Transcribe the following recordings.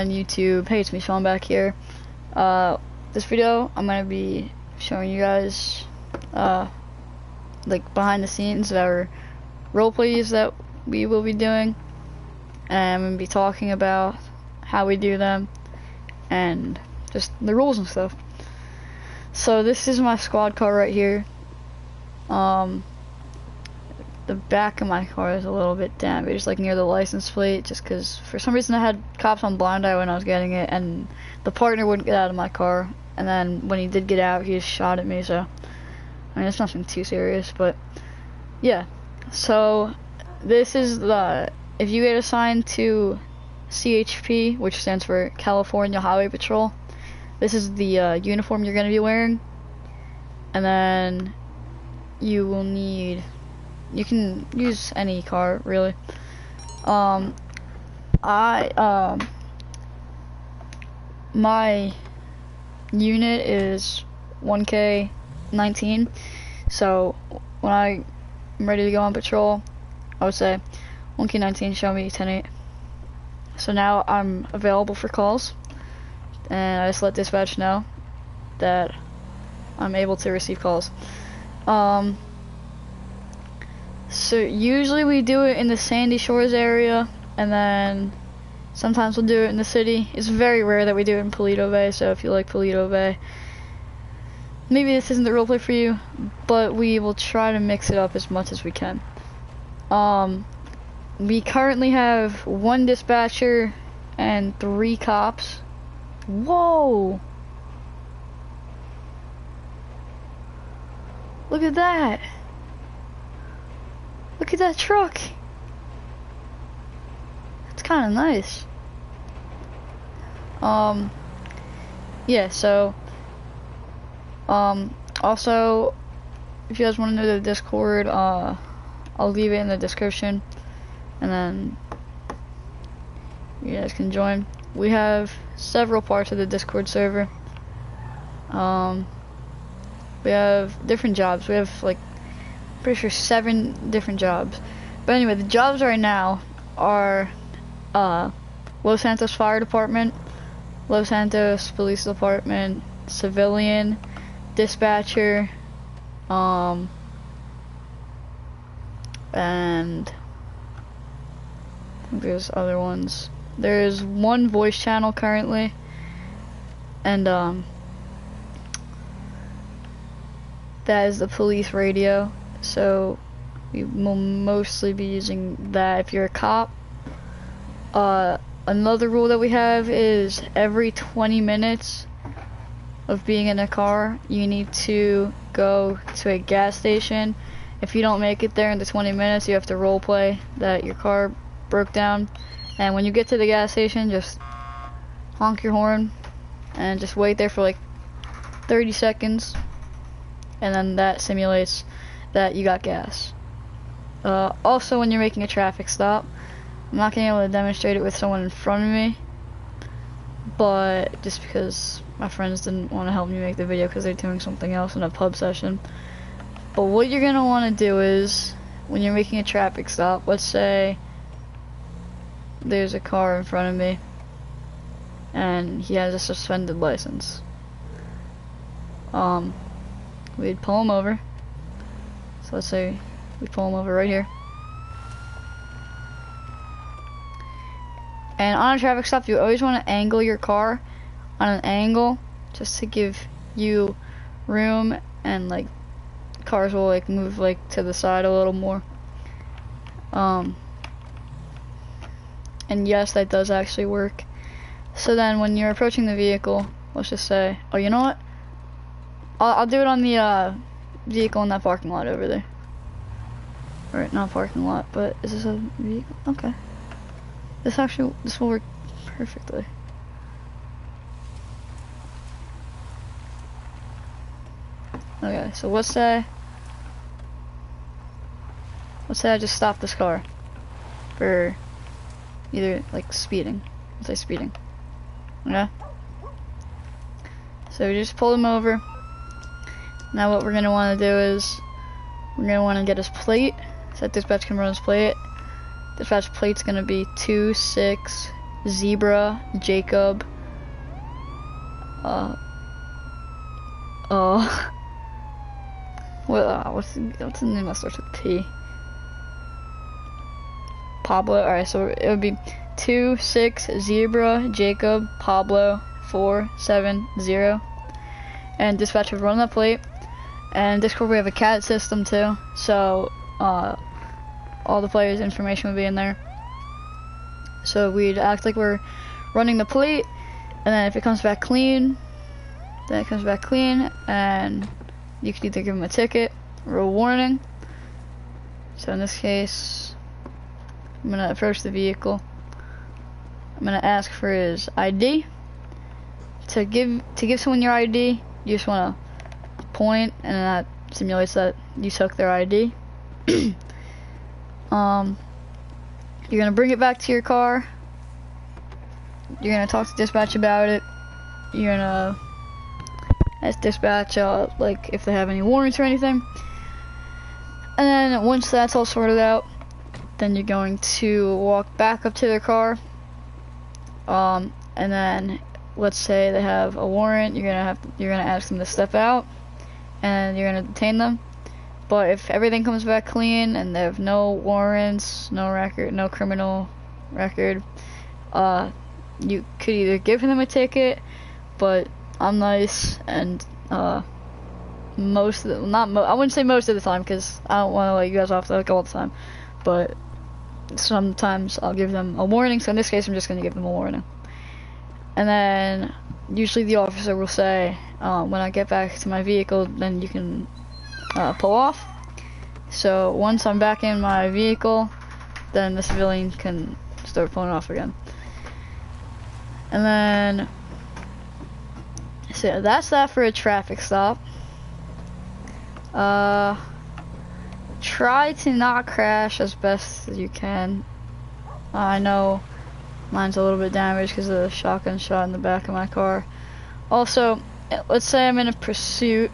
on YouTube. Hey, it's me, Sean, back here. This video, I'm gonna be showing you guys, like, behind the scenes of our role plays that we will be doing, and I'm gonna be talking about how we do them and just the rules and stuff. So this is my squad car right here. The back of my car is a little bit damaged, like near the license plate, just because for some reason I had cops on blind eye when I was getting it, and the partner wouldn't get out of my car, and then when he did get out, he just shot at me. So I mean, it's nothing too serious, but yeah. So this is if you get assigned to CHP, which stands for California Highway Patrol, this is the uniform you're going to be wearing. And then you will need, you can use any car really. My unit is 1K19, so when I'm ready to go on patrol, I would say 1K19, show me 10-8. So now I'm available for calls, and I just let dispatch know that I'm able to receive calls. So usually we do it in the Sandy Shores area, and then sometimes we'll do it in the city. It's very rare that we do it in Paleto Bay, so if you like Paleto Bay, maybe this isn't the roleplay for you, but we will try to mix it up as much as we can. We currently have 1 dispatcher and 3 cops. Whoa! Look at that! Look at that truck! It's kinda nice. Yeah, so also, if you guys want to know the Discord, I'll leave it in the description, and then you guys can join. We have several parts of the Discord server. We have different jobs. We have, like, pretty sure 7 different jobs. But anyway, the jobs right now are Los Santos Fire Department, Los Santos Police Department, Civilian, Dispatcher, and I think there's other ones. There's 1 voice channel currently, and that is the police radio. So we will mostly be using that if you're a cop. Another rule that we have is every 20 minutes of being in a car, you need to go to a gas station. If you don't make it there in the 20 minutes, you have to role play that your car broke down. And when you get to the gas station, just honk your horn and just wait there for like 30 seconds. And then that simulates that you got gas. Also, when you're making a traffic stop, I'm not going to be able to demonstrate it with someone in front of me, but just because my friends didn't want to help me make the video because they're doing something else in a pub session. But what you're going to want to do is, when you're making a traffic stop, let's say there's a car in front of me and he has a suspended license. We'd pull him over. So let's say we pull him over right here. And on a traffic stop, you always want to angle your car on an angle just to give you room, and like cars will like move like to the side a little more. And yes, that does actually work. So then when you're approaching the vehicle, let's just say, oh, you know what? I'll do it on the vehicle in that parking lot over there. Alright, not parking lot, but is this a vehicle? Okay. This will work perfectly. Okay, so let's say I just stop this car for either like speeding. Let's say speeding. Okay. So we just pull him over. Now what we're gonna want to do is we're gonna want to get his plate. So that dispatch can run his plate. Dispatch plate's gonna be 26 Zebra, Jacob, what's the name that starts with P? Pablo. Alright, so it would be 2, 6, Zebra, Jacob, Pablo, 4, 7, 0. And dispatch would run that plate. And Discord, we have a CAD system too, so all the players' information would be in there. So we'd act like we're running the plate, and then if it comes back clean, then it comes back clean, and you can either give them a ticket or a warning. So in this case, I'm gonna approach the vehicle. I'm gonna ask for his ID. To give someone your ID, you just wanna point, and that simulates that you took their ID. You're gonna bring it back to your car. You're gonna talk to dispatch about it. You're gonna ask dispatch like if they have any warrants or anything. And then once that's all sorted out, then you're going to walk back up to their car. And then let's say they have a warrant, you're gonna ask them to step out, and you're gonna detain them. But if everything comes back clean and they have no warrants, no record, no criminal record, you could either give them a ticket, but I'm nice, and I wouldn't say most of the time, because I don't want to let you guys off the hook all the time, but sometimes I'll give them a warning. So in this case, I'm just going to give them a warning. And then usually the officer will say, when I get back to my vehicle, then you can pull off. So once I'm back in my vehicle, then the civilian can start pulling off again. And then, so that's that for a traffic stop. Try to not crash as best as you can. I know mine's a little bit damaged because of the shotgun shot in the back of my car. Also, let's say I'm in a pursuit.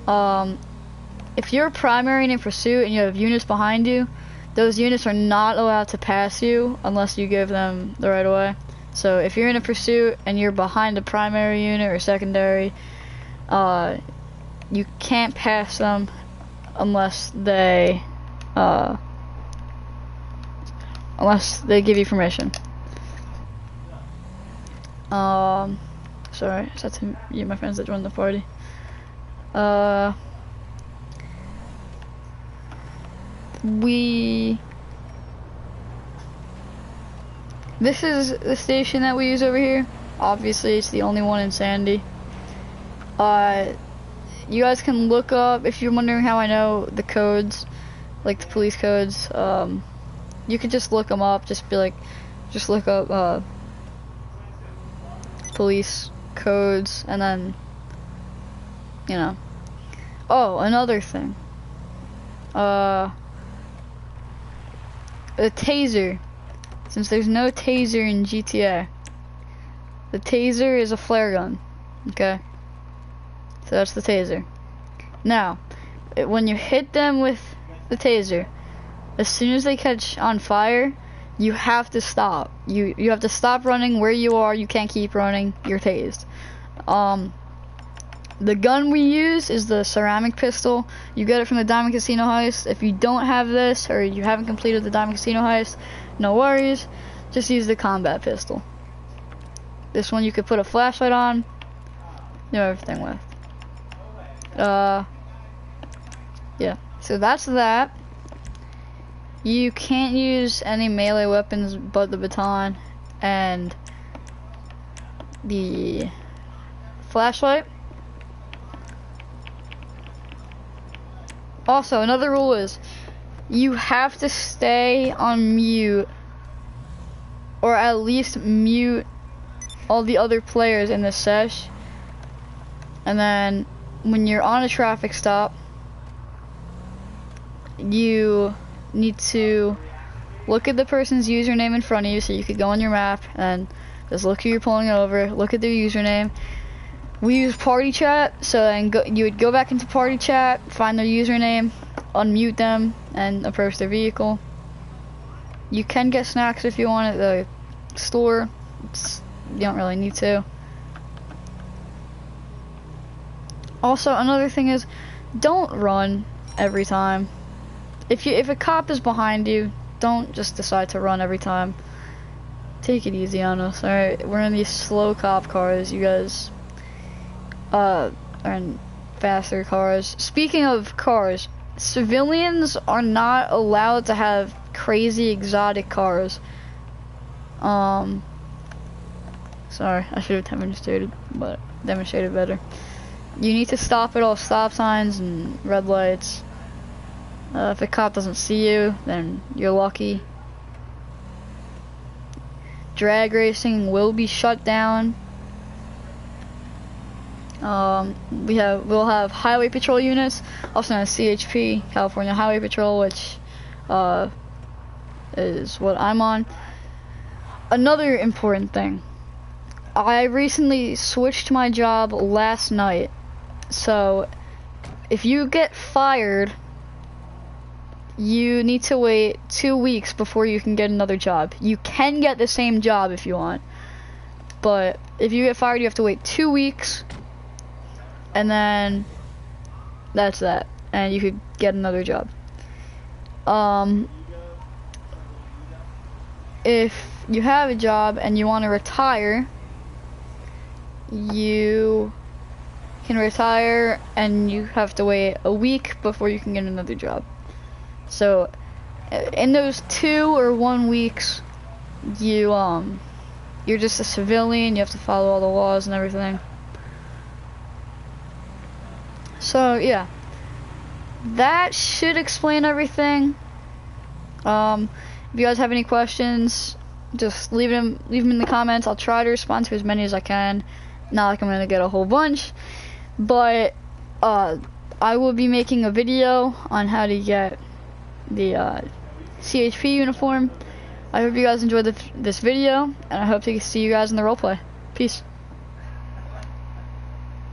If you're primary in a pursuit and you have units behind you, those units are not allowed to pass you unless you give them the right of way. So if you're in a pursuit and you're behind a primary unit or secondary, you can't pass them unless they give you permission. Sorry, I just had to mute my friends that joined the party. This is the station that we use over here. Obviously, it's the only one in Sandy. You guys can look up, if you're wondering how I know the codes, like the police codes, you can just look them up, just look up, police codes, and then, you know. Oh, another thing. The taser. Since there's no taser in GTA, the taser is a flare gun, okay? So that's the taser. Now, when you hit them with the taser, as soon as they catch on fire, you have to stop. You have to stop running where you are. You can't keep running. You're tased. The gun we use is the ceramic pistol. You get it from the Diamond Casino heist. If you don't have this, or you haven't completed the Diamond Casino heist, no worries. Just use the combat pistol. This one you could put a flashlight on, do everything with. Yeah. So that's that. You can't use any melee weapons but the baton and the flashlight. Also, another rule is you have to stay on mute, or at least mute all the other players in the sesh. And then when you're on a traffic stop, you need to look at the person's username in front of you, so you could go on your map and just look who you're pulling over, look at their username. We use party chat, so then you would go back into party chat, find their username, unmute them, and approach their vehicle. You can get snacks if you want it. The store. You don't really need to. Also, another thing is, don't run every time. If a cop is behind you, don't just decide to run every time. Take it easy on us, alright? We're in these slow cop cars. You guys are in faster cars. Speaking of cars, civilians are not allowed to have crazy exotic cars. Sorry, I should have demonstrated better. You need to stop at all stop signs and red lights. If a cop doesn't see you, then you're lucky. Drag racing will be shut down. We'll have highway patrol units, also known as CHP, California Highway Patrol, which is what I'm on. Another important thing, I recently switched my job last night, so if you get fired, you need to wait 2 weeks before you can get another job. You can get the same job if you want, but if you get fired, you have to wait 2 weeks, and then that's that, and you could get another job. If you have a job and you want to retire, you can retire, and you have to wait a week before you can get another job. So in those 2 or 1 weeks, you're just a civilian. You have to follow all the laws and everything. So yeah, that should explain everything. If you guys have any questions, just leave them in the comments. I'll try to respond to as many as I can. Not like I'm gonna get a whole bunch, but I will be making a video on how to get the CHP uniform. I hope you guys enjoyed this video, and I hope to see you guys in the roleplay. Peace.